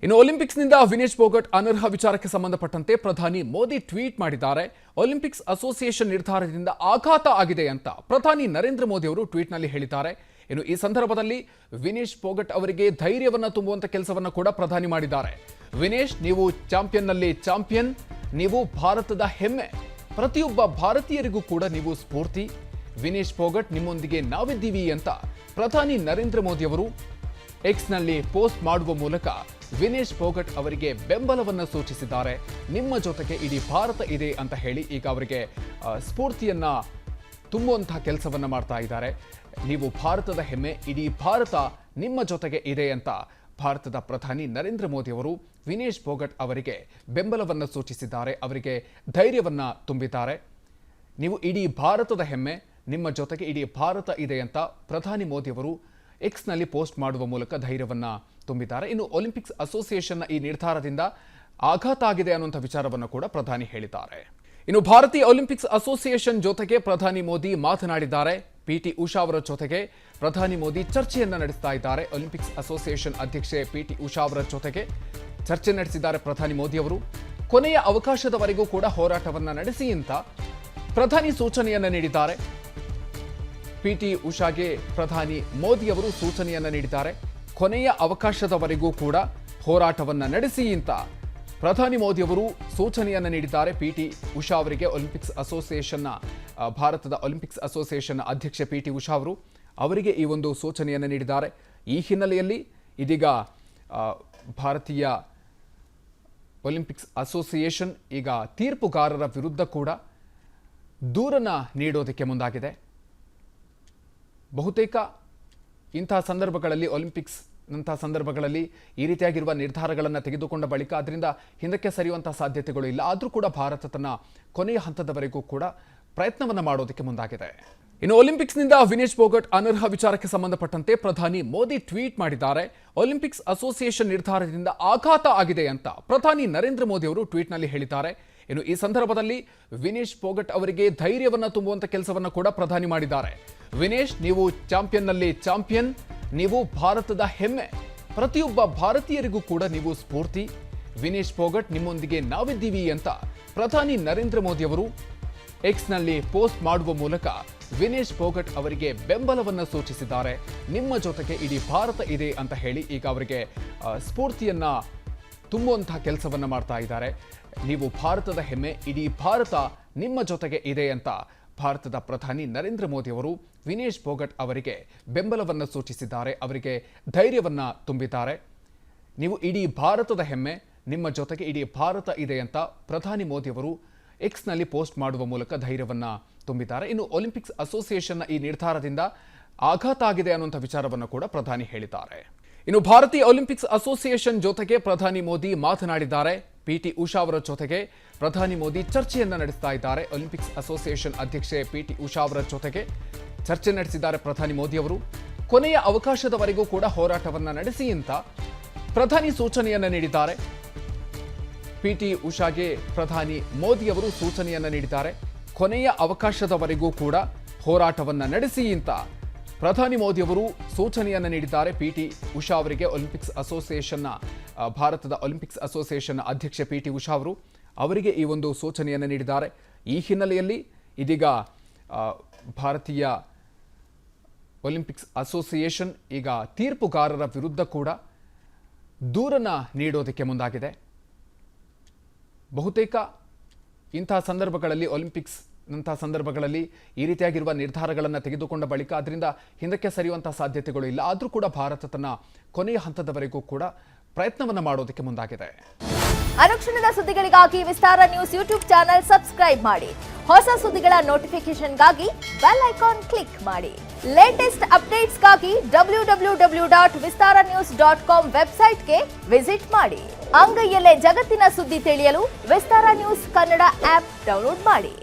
ಇನ್ನು ಒಲಿಂಪಿಕ್ಸ್ನಿಂದ ವಿನೇಶ್ ಫೋಗಟ್ ಅನರ್ಹ ವಿಚಾರಕ್ಕೆ ಸಂಬಂಧಪಟ್ಟಂತೆ ಪ್ರಧಾನಿ ಮೋದಿ ಟ್ವೀಟ್ ಮಾಡಿದ್ದಾರೆ. ಒಲಿಂಪಿಕ್ಸ್ ಅಸೋಸಿಯೇಷನ್ ನಿರ್ಧಾರದಿಂದ ಆಘಾತ ಆಗಿದೆ ಅಂತ ಪ್ರಧಾನಿ ನರೇಂದ್ರ ಮೋದಿ ಅವರು ಟ್ವೀಟ್ನಲ್ಲಿ ಹೇಳಿದ್ದಾರೆ. ಇನ್ನು ಈ ಸಂದರ್ಭದಲ್ಲಿ ವಿನೇಶ್ ಫೋಗಟ್ ಅವರಿಗೆ ಧೈರ್ಯವನ್ನು ತುಂಬುವಂತ ಕೆಲಸವನ್ನು ಕೂಡ ಪ್ರಧಾನಿ ಮಾಡಿದ್ದಾರೆ. ವಿನೇಶ್, ನೀವು ಚಾಂಪಿಯನ್ನಲ್ಲಿ ಚಾಂಪಿಯನ್, ನೀವು ಭಾರತದ ಹೆಮ್ಮೆ, ಪ್ರತಿಯೊಬ್ಬ ಭಾರತೀಯರಿಗೂ ಕೂಡ ನೀವು ಸ್ಫೂರ್ತಿ. ವಿನೇಶ್ ಫೋಗಟ್, ನಿಮ್ಮೊಂದಿಗೆ ನಾವಿದ್ದೀವಿ ಅಂತ ಪ್ರಧಾನಿ ನರೇಂದ್ರ ಮೋದಿ ಅವರು ಎಕ್ಸ್ನಲ್ಲಿ ಪೋಸ್ಟ್ ಮಾಡುವ ಮೂಲಕ ವಿನೇಶ್ ಫೋಗಟ್ ಅವರಿಗೆ ಬೆಂಬಲವನ್ನು ಸೂಚಿಸಿದ್ದಾರೆ. ನಿಮ್ಮ ಜೊತೆಗೆ ಇಡೀ ಭಾರತ ಇದೆ ಅಂತ ಹೇಳಿ ಈಗ ಅವರಿಗೆ ಸ್ಫೂರ್ತಿಯನ್ನ ತುಂಬುವಂತಹ ಕೆಲಸವನ್ನ ಮಾಡ್ತಾ ಇದ್ದಾರೆ. ನೀವು ಭಾರತದ ಹೆಮ್ಮೆ, ಇಡೀ ಭಾರತ ನಿಮ್ಮ ಜೊತೆಗೆ ಇದೆ ಅಂತ ಭಾರತದ ಪ್ರಧಾನಿ ನರೇಂದ್ರ ಮೋದಿ ಅವರು ವಿನೇಶ್ ಫೋಗಟ್ ಅವರಿಗೆ ಬೆಂಬಲವನ್ನು ಸೂಚಿಸಿದ್ದಾರೆ, ಅವರಿಗೆ ಧೈರ್ಯವನ್ನ ತುಂಬಿದ್ದಾರೆ. ನೀವು ಇಡೀ ಭಾರತದ ಹೆಮ್ಮೆ, ನಿಮ್ಮ ಜೊತೆಗೆ ಇಡೀ ಭಾರತ ಇದೆ ಅಂತ ಪ್ರಧಾನಿ ಮೋದಿ ಅವರು ಎಕ್ಸ್ನಲ್ಲಿ ಪೋಸ್ಟ್ ಮಾಡುವ ಮೂಲಕ ಧೈರ್ಯವನ್ನ ತುಂಬಿದ್ದಾರೆ. ಇನ್ನು ಒಲಿಂಪಿಕ್ಸ್ ಅಸೋಸಿಯೇಷನ್ನ ಈ ನಿರ್ಧಾರದಿಂದ ಆಘಾತ ಆಗಿದೆ ಅನ್ನುವಂಥ ವಿಚಾರವನ್ನು ಕೂಡ ಪ್ರಧಾನಿ ಹೇಳಿದ್ದಾರೆ. ಇನ್ನು ಭಾರತೀಯ ಒಲಿಂಪಿಕ್ಸ್ ಅಸೋಸಿಯೇಷನ್ ಜೊತೆಗೆ ಪ್ರಧಾನಿ ಮೋದಿ ಮಾತನಾಡಿದ್ದಾರೆ. ಪಿಟಿ ಉಷಾ ಅವರ ಜೊತೆಗೆ ಪ್ರಧಾನಿ ಮೋದಿ ಚರ್ಚೆಯನ್ನ ನಡೆಸ್ತಾ ಇದ್ದಾರೆ. ಒಲಿಂಪಿಕ್ಸ್ ಅಸೋಸಿಯೇಷನ್ ಅಧ್ಯಕ್ಷೆ ಪಿಟಿ ಉಷಾ ಅವರ ಜೊತೆಗೆ ಚರ್ಚೆ ನಡೆಸಿದ್ದಾರೆ ಪ್ರಧಾನಿ ಮೋದಿ ಅವರು. ಕೊನೆಯ ಅವಕಾಶದವರೆಗೂ ಕೂಡ ಹೋರಾಟವನ್ನ ನಡೆಸಿ ಅಂತ ಪ್ರಧಾನಿ ಸೂಚನೆಯನ್ನ ನೀಡಿದ್ದಾರೆ. ಪಿಟಿ ಉಷಾಗೆ ಪ್ರಧಾನಿ ಮೋದಿ ಅವರು ಸೂಚನೆಯನ್ನ ನೀಡಿದ್ದಾರೆ. ಕೊನೆಯ ಅವಕಾಶದವರೆಗೂ ಕೂಡ ಹೋರಾಟವನ್ನ ನಡೆಸಿ ಅಂತ ಪ್ರಧಾನಿ ಮೋದಿ ಅವರು ಸೂಚನೆಯನ್ನ ನೀಡಿದ್ದಾರೆ. ಪಿಟಿ ಉಷಾ ಅವರಿಗೆ ಒಲಿಂಪಿಕ್ಸ್ ಅಸೋಸಿಯೇಷನ್ನ ಭಾರತದ ಒಲಿಂಪಿಕ್ಸ್ ಅಸೋಸಿಯೇಷನ್ ಅಧ್ಯಕ್ಷೆ ಪಿಟಿ ಉಷಾ ಅವರು ಅವರಿಗೆ ಈ ಒಂದು ಸೂಚನೆಯನ್ನ ನೀಡಿದ್ದಾರೆ. ಈ ಹಿನ್ನೆಲೆಯಲ್ಲಿ ಇದೀಗ ಭಾರತೀಯ ಒಲಿಂಪಿಕ್ಸ್ ಅಸೋಸಿಯೇಷನ್ ಈಗ ತೀರ್ಪುಗಾರರ ವಿರುದ್ಧ ಕೂಡ ದೂರನ್ನ ನೀಡೋದಕ್ಕೆ ಮುಂದಾಗಿದೆ. ಬಹುತೇಕ ಇಂತಹ ಸಂದರ್ಭಗಳಲ್ಲಿ ಒಲಿಂಪಿಕ್ಸ್ ನಂತಹ ಸಂದರ್ಭಗಳಲ್ಲಿ ಈ ರೀತಿಯಾಗಿರುವ ನಿರ್ಧಾರಗಳನ್ನು ತೆಗೆದುಕೊಂಡ ಬಳಿಕ ಅದರಿಂದ ಹಿಂದಕ್ಕೆ ಸರಿಯುವಂತಹ ಸಾಧ್ಯತೆಗಳು ಇಲ್ಲ. ಆದರೂ ಕೂಡ ಭಾರತ ತನ್ನ ಕೊನೆಯ ಹಂತದವರೆಗೂ ಕೂಡ ಪ್ರಯತ್ನವನ್ನು ಮಾಡೋದಕ್ಕೆ ಮುಂದಾಗಿದೆ. ಇನ್ನು ಒಲಿಂಪಿಕ್ಸ್ನಿಂದ ವಿನೇಶ್ ಫೋಗಟ್ ಅನರ್ಹ ವಿಚಾರಕ್ಕೆ ಸಂಬಂಧಪಟ್ಟಂತೆ ಪ್ರಧಾನಿ ಮೋದಿ ಟ್ವೀಟ್ ಮಾಡಿದ್ದಾರೆ. ಒಲಿಂಪಿಕ್ಸ್ ಅಸೋಸಿಯೇಷನ್ ನಿರ್ಧಾರದಿಂದ ಆಘಾತ ಆಗಿದೆ ಅಂತ ಪ್ರಧಾನಿ ನರೇಂದ್ರ ಮೋದಿ ಅವರು ಟ್ವೀಟ್ನಲ್ಲಿ ಹೇಳಿದ್ದಾರೆ. ಇನ್ನು ಈ ಸಂದರ್ಭದಲ್ಲಿ ವಿನೇಶ್ ಫೋಗಟ್ ಅವರಿಗೆ ಧೈರ್ಯವನ್ನ ತುಂಬುವಂತ ಕೆಲಸವನ್ನು ಕೂಡ ಪ್ರಧಾನಿ ಮಾಡಿದ್ದಾರೆ. ವಿನೇಶ್, ನೀವು ಚಾಂಪಿಯನ್ನಲ್ಲಿ ಚಾಂಪಿಯನ್, ನೀವು ಭಾರತದ ಹೆಮ್ಮೆ, ಪ್ರತಿಯೊಬ್ಬ ಭಾರತೀಯರಿಗೂ ಕೂಡ ನೀವು ಸ್ಫೂರ್ತಿ. ವಿನೇಶ್ ಫೋಗಟ್, ನಿಮ್ಮೊಂದಿಗೆ ನಾವಿದ್ದೀವಿ ಅಂತ ಪ್ರಧಾನಿ ನರೇಂದ್ರ ಮೋದಿ ಅವರು ಎಕ್ಸ್ನಲ್ಲಿ ಪೋಸ್ಟ್ ಮಾಡುವ ಮೂಲಕ ವಿನೇಶ್ ಫೋಗಟ್ ಅವರಿಗೆ ಬೆಂಬಲವನ್ನು ಸೂಚಿಸಿದ್ದಾರೆ. ನಿಮ್ಮ ಜೊತೆಗೆ ಇಡೀ ಭಾರತ ಇದೆ ಅಂತ ಹೇಳಿ ಈಗ ಅವರಿಗೆ ಸ್ಫೂರ್ತಿಯನ್ನ ತುಂಬುವಂತಹ ಕೆಲಸವನ್ನ ಮಾಡ್ತಾ ಇದ್ದಾರೆ. ನೀವು ಭಾರತದ ಹೆಮ್ಮೆ, ಇಡೀ ಭಾರತ ನಿಮ್ಮ ಜೊತೆಗೆ ಇದೆ ಅಂತ ಭಾರತದ ಪ್ರಧಾನಿ ನರೇಂದ್ರ ಮೋದಿ ಅವರು ವಿನೇಶ್ ಫೋಗಟ್ ಅವರಿಗೆ ಬೆಂಬಲವನ್ನು ಸೂಚಿಸಿದ್ದಾರೆ, ಅವರಿಗೆ ಧೈರ್ಯವನ್ನ ತುಂಬಿದ್ದಾರೆ. ನೀವು ಇಡೀ ಭಾರತದ ಹೆಮ್ಮೆ, ನಿಮ್ಮ ಜೊತೆಗೆ ಇಡೀ ಭಾರತ ಇದೆ ಅಂತ ಪ್ರಧಾನಿ ಮೋದಿ ಅವರು ಎಕ್ಸ್ನಲ್ಲಿ ಪೋಸ್ಟ್ ಮಾಡುವ ಮೂಲಕ ಧೈರ್ಯವನ್ನ ತುಂಬಿದ್ದಾರೆ. ಇನ್ನು ಒಲಿಂಪಿಕ್ಸ್ ಅಸೋಸಿಯೇಷನ್ನ ಈ ನಿರ್ಧಾರದಿಂದ ಆಘಾತ ಆಗಿದೆ ಅನ್ನುವಂಥ ವಿಚಾರವನ್ನು ಕೂಡ ಪ್ರಧಾನಿ ಹೇಳಿದ್ದಾರೆ. ಇನ್ನು ಭಾರತೀಯ ಒಲಿಂಪಿಕ್ಸ್ ಅಸೋಸಿಯೇಷನ್ ಜೊತೆಗೆ ಪ್ರಧಾನಿ ಮೋದಿ ಮಾತನಾಡಿದ್ದಾರೆ. ಪಿಟಿ ಉಷಾ ಅವರ ಜೊತೆಗೆ ಪ್ರಧಾನಿ ಮೋದಿ ಚರ್ಚೆಯನ್ನ ನಡೆಸ್ತಾ ಇದ್ದಾರೆ. ಒಲಿಂಪಿಕ್ಸ್ ಅಸೋಸಿಯೇಷನ್ ಅಧ್ಯಕ್ಷೆ ಪಿಟಿ ಉಷಾ ಅವರ ಜೊತೆಗೆ ಚರ್ಚೆ ನಡೆಸಿದ್ದಾರೆ ಪ್ರಧಾನಿ ಮೋದಿ ಅವರು. ಕೊನೆಯ ಅವಕಾಶದವರೆಗೂ ಕೂಡ ಹೋರಾಟವನ್ನ ನಡೆಸಿ ಅಂತ ಪ್ರಧಾನಿ ಸೂಚನೆಯನ್ನ ನೀಡಿದ್ದಾರೆ. ಪಿಟಿ ಉಷಾಗೆ ಪ್ರಧಾನಿ ಮೋದಿ ಅವರು ಸೂಚನೆಯನ್ನ ನೀಡಿದ್ದಾರೆ. ಕೊನೆಯ ಅವಕಾಶದವರೆಗೂ ಕೂಡ ಹೋರಾಟವನ್ನ ನಡೆಸಿ ಅಂತ ಪ್ರಧಾನಿ ಮೋದಿ ಅವರು ಸೂಚನೆಯನ್ನ ನೀಡಿದ್ದಾರೆ. ಪಿಟಿ ಉಷಾ ಅವರಿಗೆ ಒಲಿಂಪಿಕ್ಸ್ ಅಸೋಸಿಯೇಷನ್ನ ಭಾರತದ ಒಲಿಂಪಿಕ್ಸ್ ಅಸೋಸಿಯೇಷನ್ ಅಧ್ಯಕ್ಷೆ ಪಿಟಿ ಉಷಾ ಅವರು ಅವರಿಗೆ ಈ ಒಂದು ಸೂಚನೆಯನ್ನು ನೀಡಿದ್ದಾರೆ. ಈ ಹಿನ್ನೆಲೆಯಲ್ಲಿ ಇದೀಗ ಭಾರತೀಯ ಒಲಿಂಪಿಕ್ಸ್ ಅಸೋಸಿಯೇಷನ್ ಈಗ ತೀರ್ಪುಗಾರರ ವಿರುದ್ಧ ಕೂಡ ದೂರನ್ನ ನೀಡೋದಕ್ಕೆ ಮುಂದಾಗಿದೆ. ಬಹುತೇಕ ಇಂತಹ ಸಂದರ್ಭಗಳಲ್ಲಿ ಒಲಿಂಪಿಕ್ಸ್ ನಂತಹ ಸಂದರ್ಭಗಳಲ್ಲಿ ಈ ರೀತಿಯಾಗಿರುವ ನಿರ್ಧಾರಗಳನ್ನು ತೆಗೆದುಕೊಂಡ ಬಳಿಕ ಅದರಿಂದ ಹಿಂದಕ್ಕೆ ಸರಿಯುವಂತಹ ಸಾಧ್ಯತೆಗಳು ಇಲ್ಲ. ಆದರೂ ಕೂಡ ಭಾರತ ತನ್ನ ಕೊನೆಯ ಹಂತದವರೆಗೂ ಕೂಡ ಪ್ರಯತ್ನವನ್ನು ಮಾಡೋದಕ್ಕೆ ಮುಂದಾಗಿದೆ. ಅನುಕ್ಷಣದ ಸುದ್ದಿಗಳಿಗಾಗಿ ವಿಸ್ತಾರ ನ್ಯೂಸ್ ಯೂಟ್ಯೂಬ್ ಚಾನೆಲ್ ಸಬ್ಸ್ಕ್ರೈಬ್ ಮಾಡಿ. ಹೊಸ ಸುದ್ದಿಗಳ ನೋಟಿಫಿಕೇಶನ್ಗಾಗಿ ಬೆಲ್ ಐಕಾನ್ ಕ್ಲಿಕ್ ಮಾಡಿ. ಲೇಟೆಸ್ಟ್ ಅಪ್ಡೇಟ್ಸ್ಗಾಗಿ www.vistaranews.com ವೆಬ್ಸೈಟ್ಗೆ ವಿಸಿಟ್ ಮಾಡಿ. ಅಂಗೈಯಲ್ಲೇ ಜಗತ್ತಿನ ಸುದ್ದಿ ತಿಳಿಯಲು ವಿಸ್ತಾರ ನ್ಯೂಸ್ ಕನ್ನಡ ಆಪ್ ಡೌನ್ಲೋಡ್ ಮಾಡಿ.